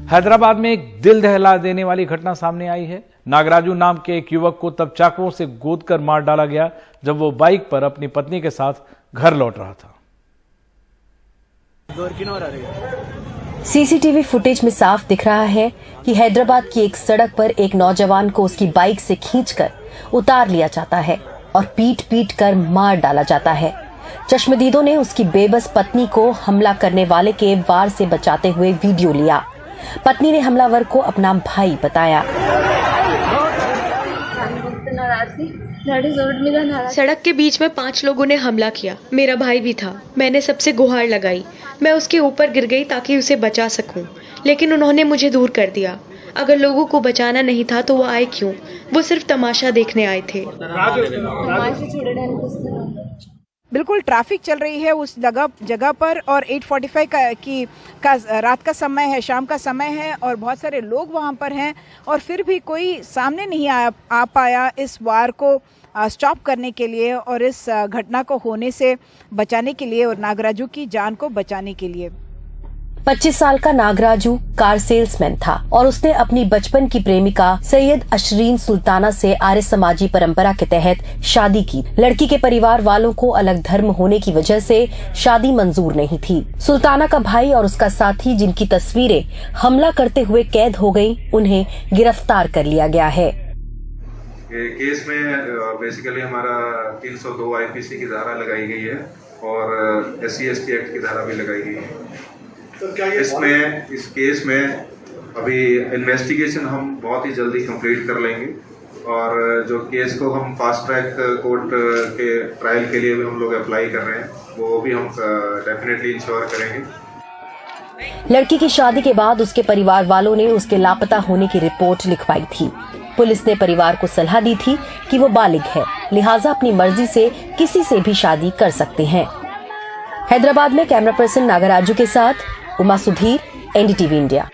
हैदराबाद में एक दिल दहला देने वाली घटना सामने आई है। नागराजू नाम के एक युवक को तब चाकुओं से गोदकर मार डाला गया जब वो बाइक पर अपनी पत्नी के साथ घर लौट रहा था। सीसीटीवी फुटेज में साफ दिख रहा है कि हैदराबाद की एक सड़क पर एक नौजवान को उसकी बाइक से खींचकर उतार लिया जाता है और पीट कर मार डाला जाता है। चश्मदीदों ने उसकी बेबस पत्नी को हमला करने वाले के वार से बचाते हुए वीडियो लिया। पत्नी ने हमलावर को अपना भाई बताया। सड़क के बीच में 5 लोगों ने हमला किया। मेरा भाई भी था। मैंने सबसे गुहार लगाई। मैं उसके ऊपर गिर गई ताकि उसे बचा सकूं, लेकिन उन्होंने मुझे दूर कर दिया। अगर लोगों को बचाना नहीं था तो वो आए क्यों? वो सिर्फ तमाशा देखने आए थे। बिल्कुल ट्रैफिक चल रही है उस जगह पर और 8:45 का रात का समय है, शाम का समय है और बहुत सारे लोग वहां पर हैं और फिर भी कोई सामने नहीं आ पाया इस वार को स्टॉप करने के लिए और इस घटना को होने से बचाने के लिए और नागराजू की जान को बचाने के लिए। 25 साल का नागराजू कार सेल्समैन था और उसने अपनी बचपन की प्रेमिका सैयद अशरीन सुल्ताना से आर्य समाजी परंपरा के तहत शादी की। लड़की के परिवार वालों को अलग धर्म होने की वजह से शादी मंजूर नहीं थी। सुल्ताना का भाई और उसका साथी, जिनकी तस्वीरें हमला करते हुए कैद हो गयी, उन्हें गिरफ्तार कर लिया गया है। केस में बेसिकली हमारा 302 आईपीसी की धारा लगाई गई है और SC/ST एक्ट की धारा भी लगाई गई है। इस केस में अभी इन्वेस्टिगेशन हम बहुत ही जल्दी कंप्लीट कर लेंगे और जो केस को हम फास्ट ट्रैक कोर्ट के ट्रायल के लिए भी हम लोग अप्लाई कर रहे हैं, वो भी हम डेफिनेटली इंश्योर करेंगे। लड़की की शादी के बाद उसके परिवार वालों ने उसके लापता होने की रिपोर्ट लिखवाई थी। पुलिस ने परिवार को सलाह दी थी कि वो बालिग है, लिहाजा अपनी मर्जी से किसी से भी शादी कर सकते हैं। हैदराबाद में कैमरा पर्सन नागराजू के साथ उमा सुधीर, NDTV इंडिया।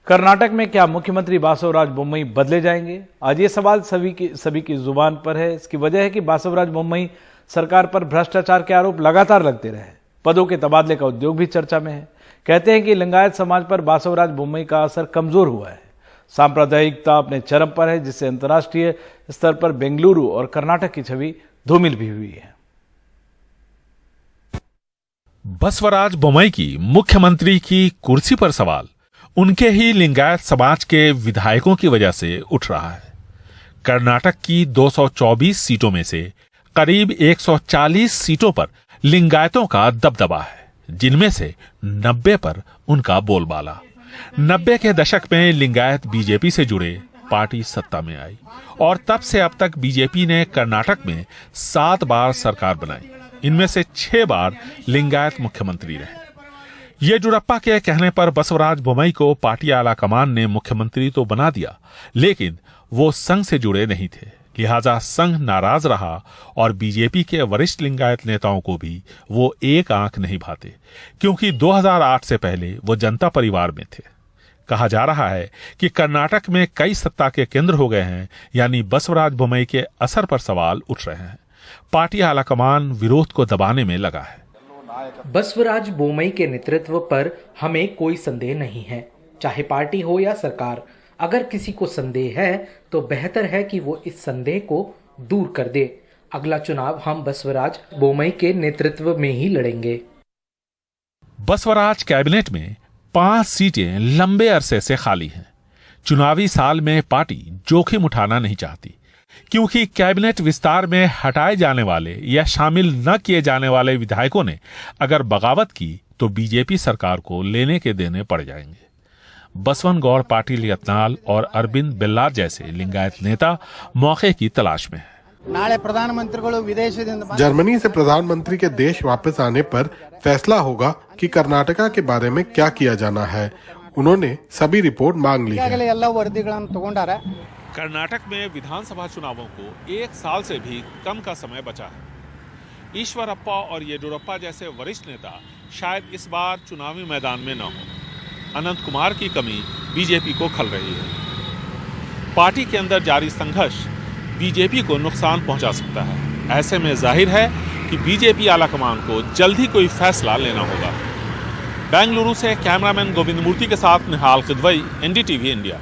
कर्नाटक में क्या मुख्यमंत्री बासवराज बोम्मई बदले जाएंगे? आज ये सवाल सभी की जुबान पर है। इसकी वजह है कि बासवराज बोम्मई सरकार पर भ्रष्टाचार के आरोप लगातार लगते रहे। पदों के तबादले का उद्योग भी चर्चा में है। कहते हैं कि लिंगायत समाज पर बासवराज बोम्मई का असर कमजोर हुआ है। सांप्रदायिकता अपने चरम पर है, जिससे अंतर्राष्ट्रीय स्तर पर बेंगलुरु और कर्नाटक की छवि धूमिल भी हुई है। बसवराज बोम्मई की मुख्यमंत्री की कुर्सी पर सवाल उनके ही लिंगायत समाज के विधायकों की वजह से उठ रहा है। कर्नाटक की 224 सीटों में से करीब 140 सीटों पर लिंगायतों का दबदबा है, जिनमें से 90 पर उनका बोलबाला। 90 के दशक में लिंगायत बीजेपी से जुड़े पार्टी सत्ता में आई और तब से अब तक बीजेपी ने कर्नाटक में 7 बार सरकार बनाई। इनमें से 6 बार लिंगायत मुख्यमंत्री रहे। येडियुरप्पा के कहने पर बसवराज बोम्मई को पार्टी आला कमान ने मुख्यमंत्री तो बना दिया, लेकिन वो संघ से जुड़े नहीं थे, लिहाजा संघ नाराज रहा और बीजेपी के वरिष्ठ लिंगायत नेताओं को भी वो एक आंख नहीं भाते, क्योंकि 2008 से पहले वो जनता परिवार में थे। कहा जा रहा है कि कर्नाटक में कई सत्ता के केंद्र हो गए हैं, यानी बसवराज बोम्मई के असर पर सवाल उठ रहे हैं। पार्टी आलाकमान विरोध को दबाने में लगा है। बसवराज बोम्मई के नेतृत्व पर हमें कोई संदेह नहीं है, चाहे पार्टी हो या सरकार। अगर किसी को संदेह है तो बेहतर है कि वो इस संदेह को दूर कर दे। अगला चुनाव हम बसवराज बोम्मई के नेतृत्व में ही लड़ेंगे। बसवराज कैबिनेट में 5 सीटें लंबे अरसे से खाली हैं। चुनावी साल में पार्टी जोखिम उठाना नहीं चाहती, क्योंकि कैबिनेट विस्तार में हटाए जाने वाले या शामिल न किए जाने वाले विधायकों ने अगर बगावत की तो बीजेपी सरकार को लेने के देने पड़ जाएंगे। बसवन गौड़ पाटिल यत्नाल और अरविंद बेल्लार जैसे लिंगायत नेता मौके की तलाश में हैं। जर्मनी से प्रधानमंत्री के देश वापस आने पर फैसला होगा कि कर्नाटका के बारे में क्या किया जाना है। उन्होंने सभी रिपोर्ट मांग ली है। कर्नाटक में विधानसभा चुनावों को 1 साल से भी कम का समय बचा है। ईश्वरप्पा और येडियुरप्पा जैसे वरिष्ठ नेता शायद इस बार चुनावी मैदान में न हो। अनंत कुमार की कमी बीजेपी को खल रही है। पार्टी के अंदर जारी संघर्ष बीजेपी को नुकसान पहुंचा सकता है। ऐसे में जाहिर है कि बीजेपी आलाकमान को जल्द ही कोई फैसला लेना होगा। बेंगलुरु से कैमरामैन गोविंद मूर्ति के साथ निहाल किदवई, एनडीटीवी इंडिया।